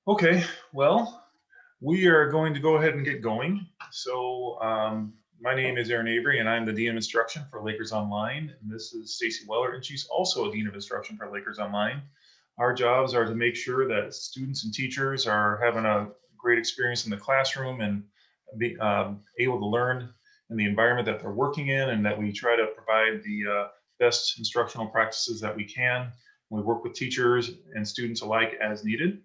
Okay, well, we are going to go ahead and get going. My name is Aaron Avery, and I'm the Dean of Instruction for Lakers Online. And this is Stacy Weller, and she's also a Dean of Instruction for Lakers Online. Our jobs are to make sure that students and teachers are having a great experience in the classroom and be able to learn in the environment that they're working in, and that we try to provide the best instructional practices that we can. We work with teachers and students alike as needed.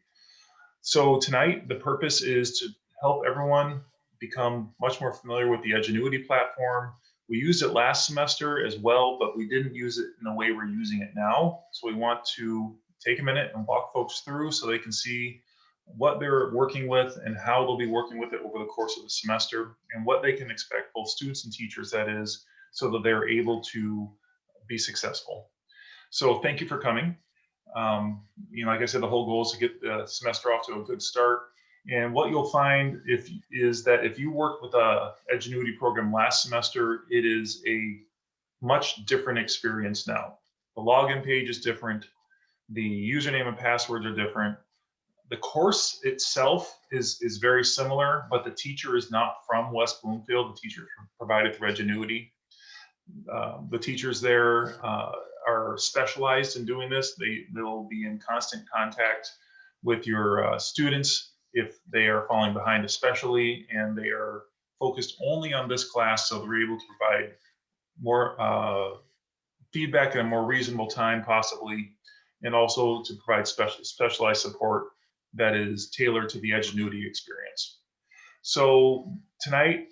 So tonight, the purpose is to help everyone become much more familiar with the Edgenuity platform. We used it last semester as well, but we didn't use it in the way we're using it now. So we want to take a minute and walk folks through so they can see what they're working with and how they'll be working with it over the course of the semester, and what they can expect, both students and teachers, that is, so that they're able to be successful. So thank you for coming. Like I said, the whole goal is to get the semester off to a good start. And what you'll find is that if you worked with a Edgenuity program last semester, it is a much different experience now. The login page is different. The username and passwords are different. The course itself is very similar, but the teacher is not from West Bloomfield. The teacher is provided through Edgenuity. The teachers there are specialized in doing this. They'll be in constant contact with your students if they are falling behind especially, and they are focused only on this class, so they're able to provide more feedback in a more reasonable time possibly, and also to provide specialized support that is tailored to the Edgenuity experience. So tonight,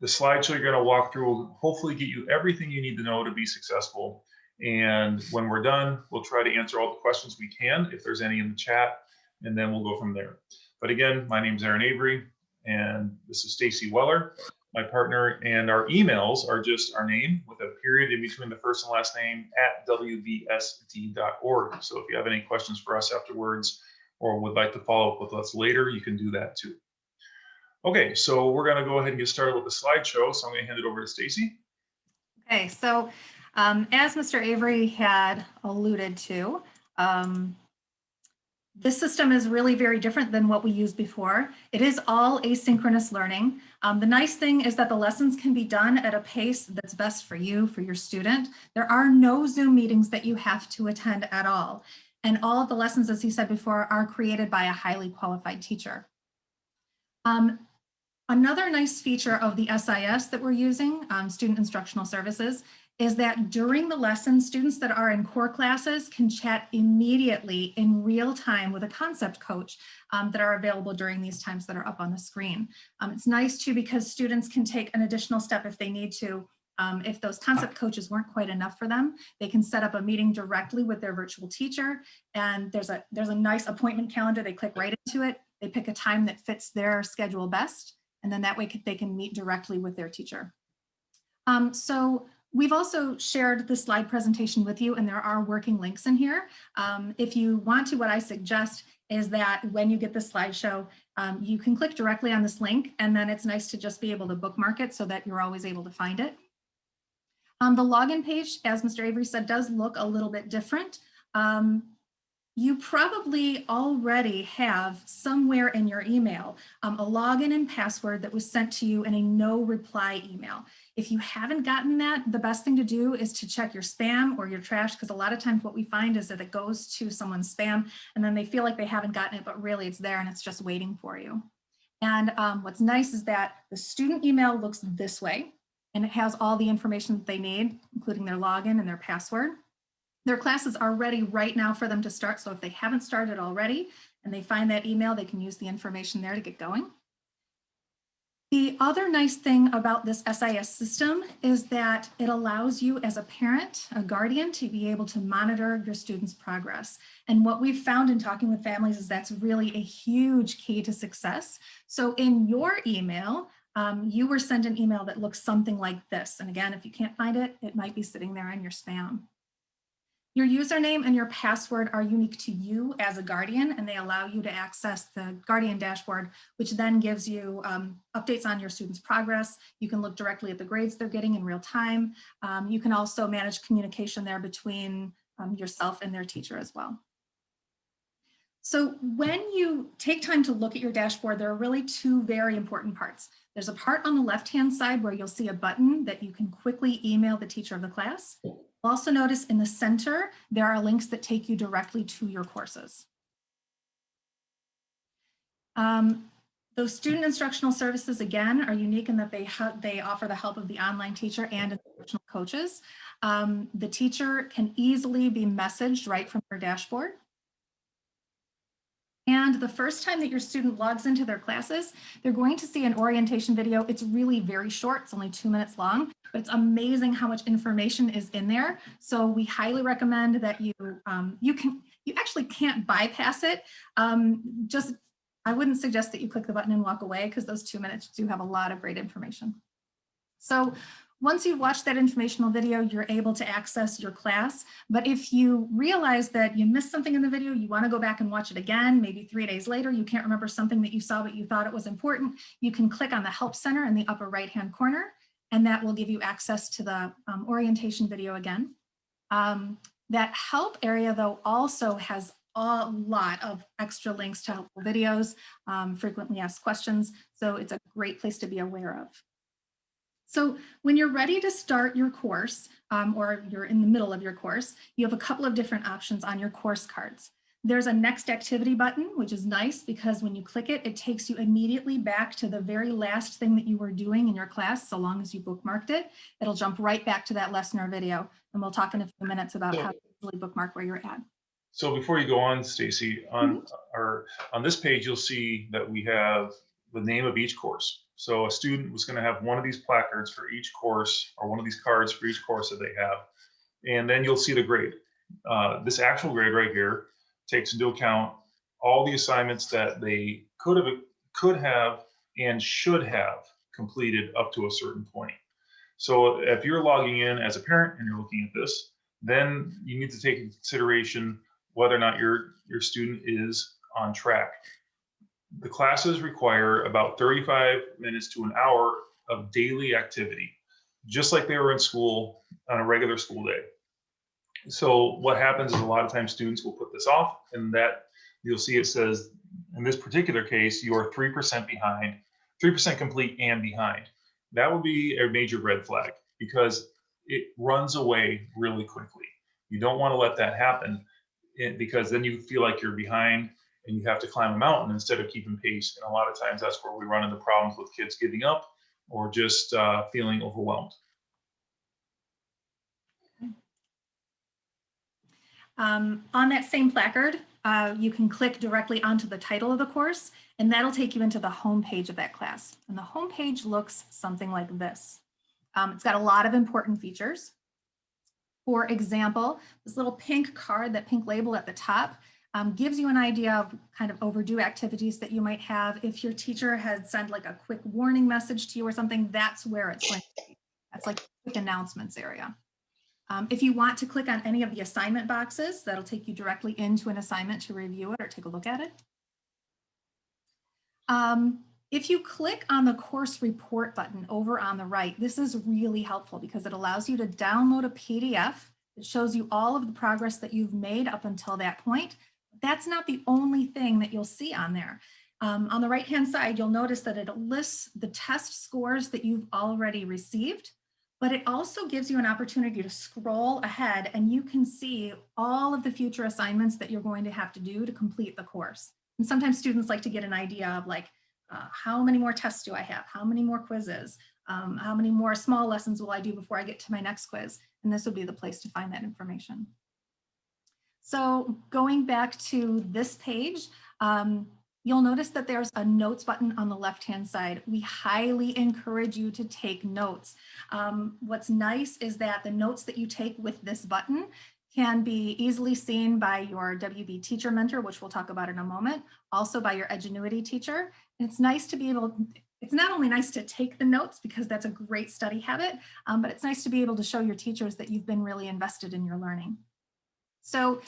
the slideshow you're going to walk through will hopefully get you everything you need to know to be successful. And when we're done, we'll try to answer all the questions we can, if there's any in the chat, and then we'll go from there. But again, my name is Aaron Avery, and this is Stacy Weller, my partner, and our emails are just our name with a period in between the first and last name @wvsd.org. So if you have any questions for us afterwards, or would like to follow up with us later, you can do that too. Okay, so we're going to go ahead and get started with the slideshow. So I'm going to hand it over to Stacy. Okay, so as Mr. Avery had alluded to, this system is really very different than what we used before. It is all asynchronous learning. The nice thing is that the lessons can be done at a pace that's best for you, for your student. There are no Zoom meetings that you have to attend at all. And all of the lessons, as he said before, are created by a highly qualified teacher. Another nice feature of the SIS that we're using, Student Instructional Services, is that during the lesson, students that are in core classes can chat immediately in real time with a concept coach that are available during these times that are up on the screen. It's nice too, because students can take an additional step if they need to. If those concept coaches weren't quite enough for them, they can set up a meeting directly with their virtual teacher, and there's a nice appointment calendar. They click right into it. They pick a time that fits their schedule best, and then that way they can meet directly with their teacher. So we've also shared the slide presentation with you, and there are working links in here. If you want to, what I suggest is that when you get the slideshow, you can click directly on this link, and then it's nice to just be able to bookmark it so that you're always able to find it. The login page, as Mr. Avery said, does look a little bit different. You probably already have somewhere in your email a login and password that was sent to you in a no reply email. If you haven't gotten that, the best thing to do is to check your spam or your trash, because a lot of times what we find is that it goes to someone's spam and then they feel like they haven't gotten it, but really it's there and it's just waiting for you. And what's nice is that the student email looks this way, and it has all the information that they need, including their login and their password. Their classes are ready right now for them to start. So if they haven't started already and they find that email, they can use the information there to get going. The other nice thing about this SIS system is that it allows you as a parent, a guardian, to be able to monitor your students' progress. And what we've found in talking with families is that's really a huge key to success. So in your email, you were sent an email that looks something like this. And again, if you can't find it, it might be sitting there in your spam. Your username and your password are unique to you as a guardian, and they allow you to access the Guardian Dashboard, which then gives you updates on your students' progress. You can look directly at the grades they're getting in real time. You can also manage communication there between yourself and their teacher as well. So when you take time to look at your dashboard, there are really two very important parts. There's a part on the left-hand side where you'll see a button that you can quickly email the teacher of the class. You'll also notice in the center, there are links that take you directly to your courses. Those student instructional services, again, are unique in that they offer the help of the online teacher and instructional coaches. The teacher can easily be messaged right from their dashboard. And the first time that your student logs into their classes, they're going to see an orientation video. It's really very short. It's only 2 minutes long, but it's amazing how much information is in there. So we highly recommend that you actually can't bypass it. I wouldn't suggest that you click the button and walk away, because those 2 minutes do have a lot of great information. So once you've watched that informational video, you're able to access your class. But if you realize that you missed something in the video, you want to go back and watch it again, maybe 3 days later, you can't remember something that you saw, but you thought it was important, you can click on the Help Center in the upper right-hand corner, and that will give you access to the orientation video again. That help area, though, also has a lot of extra links to helpful videos, frequently asked questions. So it's a great place to be aware of. So when you're ready to start your course, or you're in the middle of your course, you have a couple of different options on your course cards. There's a next activity button, which is nice because when you click it, it takes you immediately back to the very last thing that you were doing in your class. So long as you bookmarked it, it'll jump right back to that lesson or video. And we'll talk in a few minutes about how to easily bookmark where you're at. So before you go on, Stacy, on this page, you'll see that we have the name of each course. So a student was going to have one of these placards for each course, or one of these cards for each course that they have. And then you'll see the grade. This actual grade right here takes into account all the assignments that they could have and should have completed up to a certain point. So if you're logging in as a parent and you're looking at this, then you need to take into consideration whether or not your student is on track. The classes require about 35 minutes to an hour of daily activity, just like they were in school on a regular school day. So what happens is a lot of times students will put this off, and that you'll see it says, in this particular case, you are 3% behind, 3% complete and behind. That would be a major red flag because it runs away really quickly. You don't want to let that happen, because then you feel like you're behind and you have to climb a mountain instead of keeping pace. And a lot of times that's where we run into problems with kids giving up or just feeling overwhelmed. On that same placard, you can click directly onto the title of the course, and that'll take you into the home page of that class. And the home page looks something like this. It's got a lot of important features. For example, this little pink card, that pink label at the top, gives you an idea of kind of overdue activities that you might have. If your teacher had sent like a quick warning message to you or something, that's where it's going to be. That's like the quick announcements area. If you want to click on any of the assignment boxes, that'll take you directly into an assignment to review it or take a look at it. If you click on the course report button over on the right, this is really helpful because it allows you to download a PDF that shows you all of the progress that you've made up until that point. That's not the only thing that you'll see on there. On the right-hand side, you'll notice that it lists the test scores that you've already received, but it also gives you an opportunity to scroll ahead and you can see all of the future assignments that you're going to have to do to complete the course. And sometimes students like to get an idea of like, how many more tests do I have? How many more quizzes? How many more small lessons will I do before I get to my next quiz? And this would be the place to find that information. So going back to this page, you'll notice that there's a notes button on the left-hand side. We highly encourage you to take notes. What's nice is that the notes that you take with this button can be easily seen by your WB teacher mentor, which we'll talk about in a moment, also by your Edgenuity teacher. It's nice to be able, it's not only nice to take the notes because that's a great study habit, but it's nice to be able to show your teachers that you've been really invested in your learning. So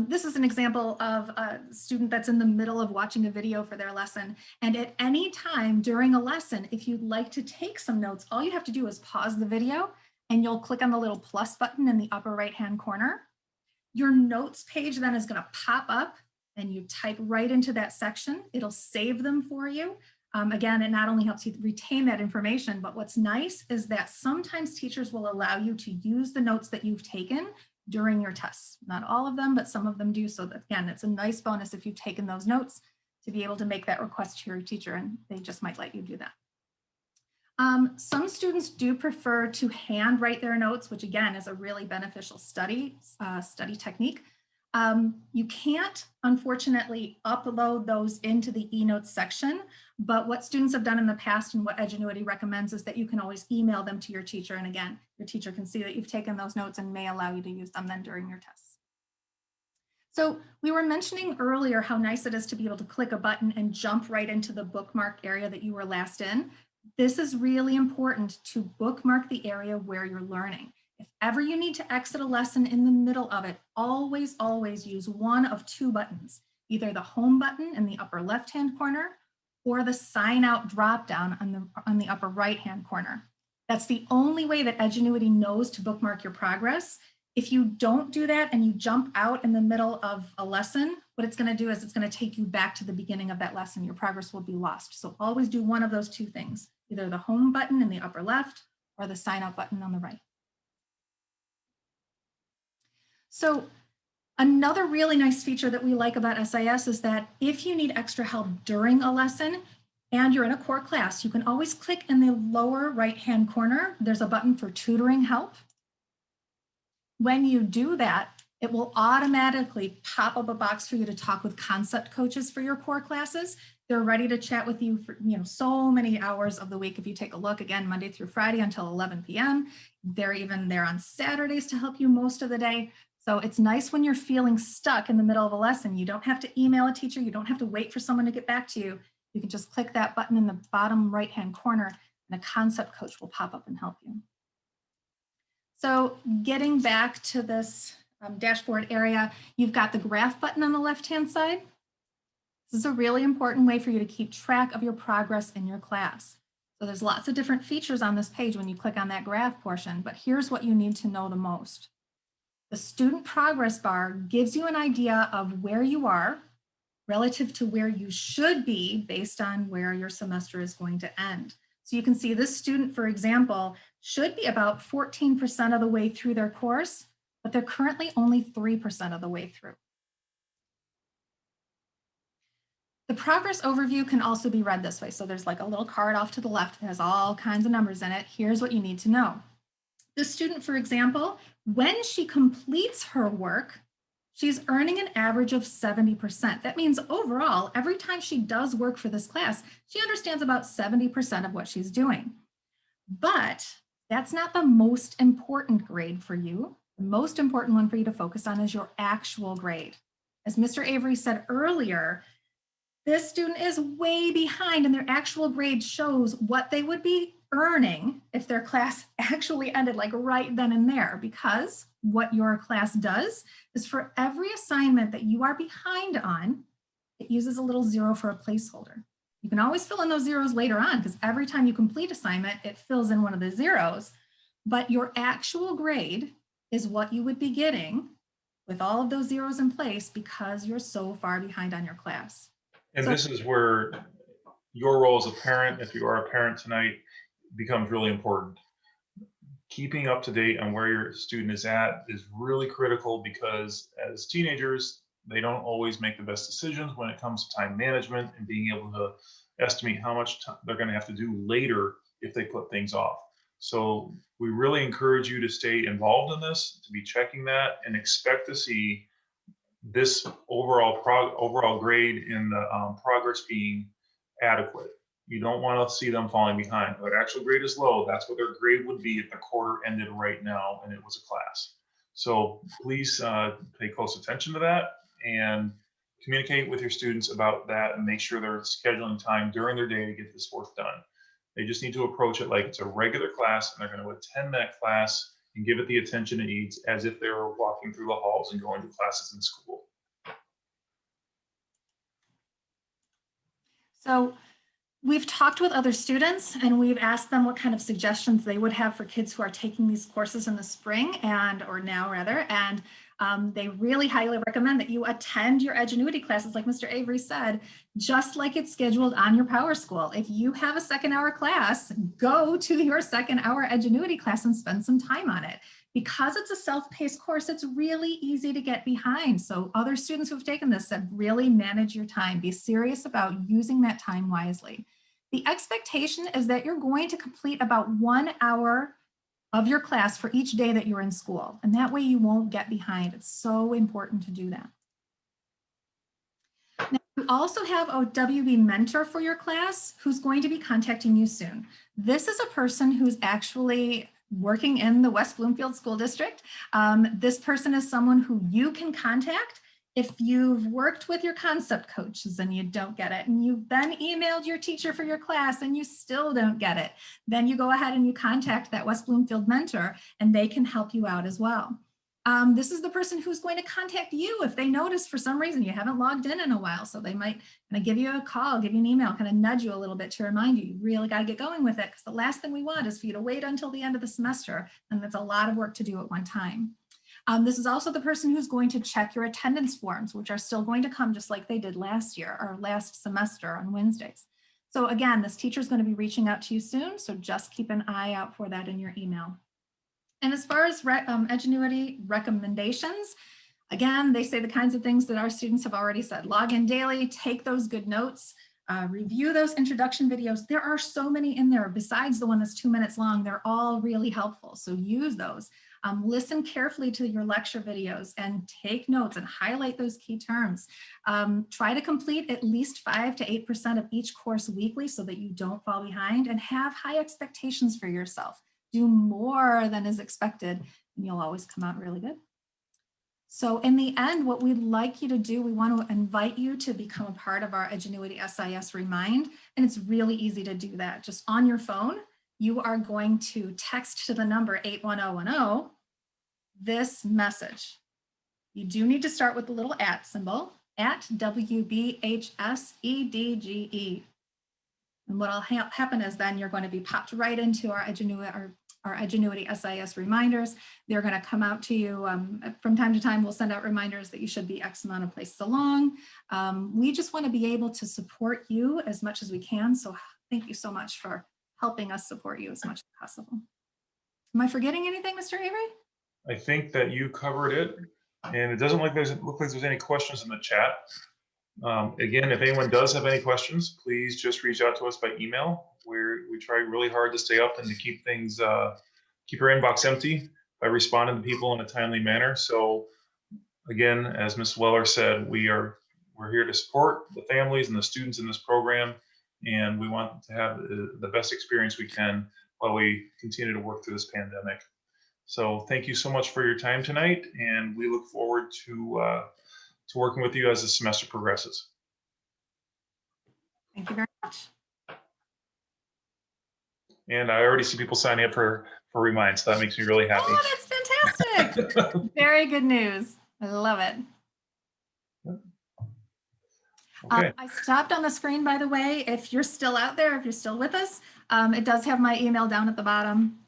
this is an example of a student that's in the middle of watching a video for their lesson. And at any time during a lesson, if you'd like to take some notes, all you have to do is pause the video and you'll click on the little plus button in the upper right-hand corner. Your notes page then is going to pop up and you type right into that section. It'll save them for you. Again, it not only helps you retain that information, but what's nice is that sometimes teachers will allow you to use the notes that you've taken during your tests. Not all of them, but some of them do. So that, again, it's a nice bonus if you've taken those notes to be able to make that request to your teacher, and they just might let you do that. Some students do prefer to handwrite their notes, which again is a really beneficial study technique. You can't, unfortunately, upload those into the eNotes section, but what students have done in the past and what Edgenuity recommends is that you can always email them to your teacher. And again, your teacher can see that you've taken those notes and may allow you to use them then during your tests. So we were mentioning earlier how nice it is to be able to click a button and jump right into the bookmark area that you were last in. This is really important to bookmark the area where you're learning. If ever you need to exit a lesson in the middle of it, always, always use one of two buttons, either the home button in the upper left-hand corner or the sign out drop-down on the upper right-hand corner. That's the only way that Edgenuity knows to bookmark your progress. If you don't do that and you jump out in the middle of a lesson, what it's going to do is it's going to take you back to the beginning of that lesson. Your progress will be lost. So always do one of those two things, either the home button in the upper left or the sign out button on the right. So another really nice feature that we like about SIS is that if you need extra help during a lesson and you're in a core class, you can always click in the lower right-hand corner. There's a button for tutoring help. When you do that, it will automatically pop up a box for you to talk with concept coaches for your core classes. They're ready to chat with you for so many hours of the week. If you take a look, again, Monday through Friday until 11 p.m. They're even there on Saturdays to help you most of the day. So it's nice when you're feeling stuck in the middle of a lesson. You don't have to email a teacher. You don't have to wait for someone to get back to you. You can just click that button in the bottom right-hand corner and a concept coach will pop up and help you. So getting back to this dashboard area, you've got the graph button on the left-hand side. This is a really important way for you to keep track of your progress in your class. So there's lots of different features on this page when you click on that graph portion, but here's what you need to know the most. The student progress bar gives you an idea of where you are relative to where you should be based on where your semester is going to end. So you can see this student, for example, should be about 14% of the way through their course, but they're currently only 3% of the way through. The progress overview can also be read this way. So there's like a little card off to the left that has all kinds of numbers in it. Here's what you need to know. This student, for example, when she completes her work, she's earning an average of 70%. That means overall, every time she does work for this class, she understands about 70% of what she's doing. But that's not the most important grade for you. The most important one for you to focus on is your actual grade. As Mr. Avery said earlier, this student is way behind and their actual grade shows what they would be earning if their class actually ended like right then and there, because what your class does is for every assignment that you are behind on, it uses a little zero for a placeholder. You can always fill in those zeros later on because every time you complete assignment, it fills in one of the zeros, but your actual grade is what you would be getting with all of those zeros in place because you're so far behind on your class. And this is where your role as a parent, if you are a parent tonight, becomes really important. Keeping up to date on where your student is at is really critical because as teenagers, they don't always make the best decisions when it comes to time management and being able to estimate how much time they're going to have to do later if they put things off. So we really encourage you to stay involved in this, to be checking that, and expect to see this overall grade in the progress being adequate. You don't want to see them falling behind. If their actual grade is low, that's what their grade would be if the quarter ended right now and it was a class. So please pay close attention to that and communicate with your students about that and make sure they're scheduling time during their day to get this work done. They just need to approach it like it's a regular class and they're going to attend that class and give it the attention it needs as if they were walking through the halls and going to classes in school. So we've talked with other students and we've asked them what kind of suggestions they would have for kids who are taking these courses in the spring or now rather. And They really highly recommend that you attend your Edgenuity classes, like Mr. Avery said, just like it's scheduled on your Power School. If you have a second hour class, go to your second hour Edgenuity class and spend some time on it. Because it's a self-paced course, it's really easy to get behind. So other students who've taken this said, really manage your time. Be serious about using that time wisely. The expectation is that you're going to complete about 1 hour of your class for each day that you're in school. And that way you won't get behind. It's so important to do that. Now, you also have a WB mentor for your class who's going to be contacting you soon. This is a person who's actually working in the West Bloomfield School District. This person is someone who you can contact if you've worked with your concept coaches and you don't get it, and you've then emailed your teacher for your class and you still don't get it, then you go ahead and you contact that West Bloomfield mentor and they can help you out as well. This is the person who's going to contact you if they notice for some reason you haven't logged in a while. So they might kind of give you a call, give you an email, kind of nudge you a little bit to remind you, you really got to get going with it, because the last thing we want is for you to wait until the end of the semester. And that's a lot of work to do at one time. This is also the person who's going to check your attendance forms, which are still going to come just like they did last year or last semester on Wednesdays. So again, this teacher is going to be reaching out to you soon. So just keep an eye out for that in your email. And as far as Edgenuity recommendations, again, they say the kinds of things that our students have already said. Log in daily, take those good notes, review those introduction videos. There are so many in there besides the one that's 2 minutes long. They're all really helpful. So use those. Listen carefully to your lecture videos and take notes and highlight those key terms. Try to complete at least 5 to 8% of each course weekly so that you don't fall behind, and have high expectations for yourself. Do more than is expected and you'll always come out really good. So in the end, what we'd like you to do, we want to invite you to become a part of our Edgenuity SIS Remind, and it's really easy to do that. Just on your phone, you are going to text to the number 81010 this message. You do need to start with the little @ symbol, @WBHSEDGE. And what will happen is then you're going to be popped right into our Edgenuity SIS reminders. They're going to come out to you from time to time. We'll send out reminders that you should be X amount of places along. We just want to be able to support you as much as we can. So thank you so much for helping us support you as much as possible. Am I forgetting anything, Mr. Avery? I think that you covered it, and it doesn't look like there's any questions in the chat. Again, if anyone does have any questions, please just reach out to us by email. We try really hard to stay up and to keep things, keep your inbox empty by responding to people in a timely manner. So again, as Ms. Weller said, we're here to support the families and the students in this program, and we want to have the best experience we can while we continue to work through this pandemic. So thank you so much for your time tonight, and we look forward to working with you as the semester progresses. Thank you very much. And I already see people signing up for Remind, so that makes me really happy. Oh, that's fantastic. Very good news. I love it. Okay. I stopped on the screen, by the way. If you're still out there, if you're still with us, it does have my email down at the bottom.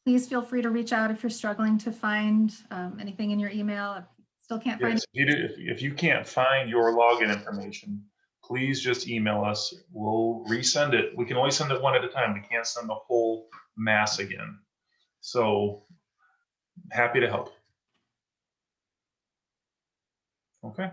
Please feel free to reach out if you're struggling to find anything in your email. If you still can't find it. If you can't find your login information, please just email us. We'll resend it. We can only send it one at a time. We can't send the whole mass again. So happy to help. Okay.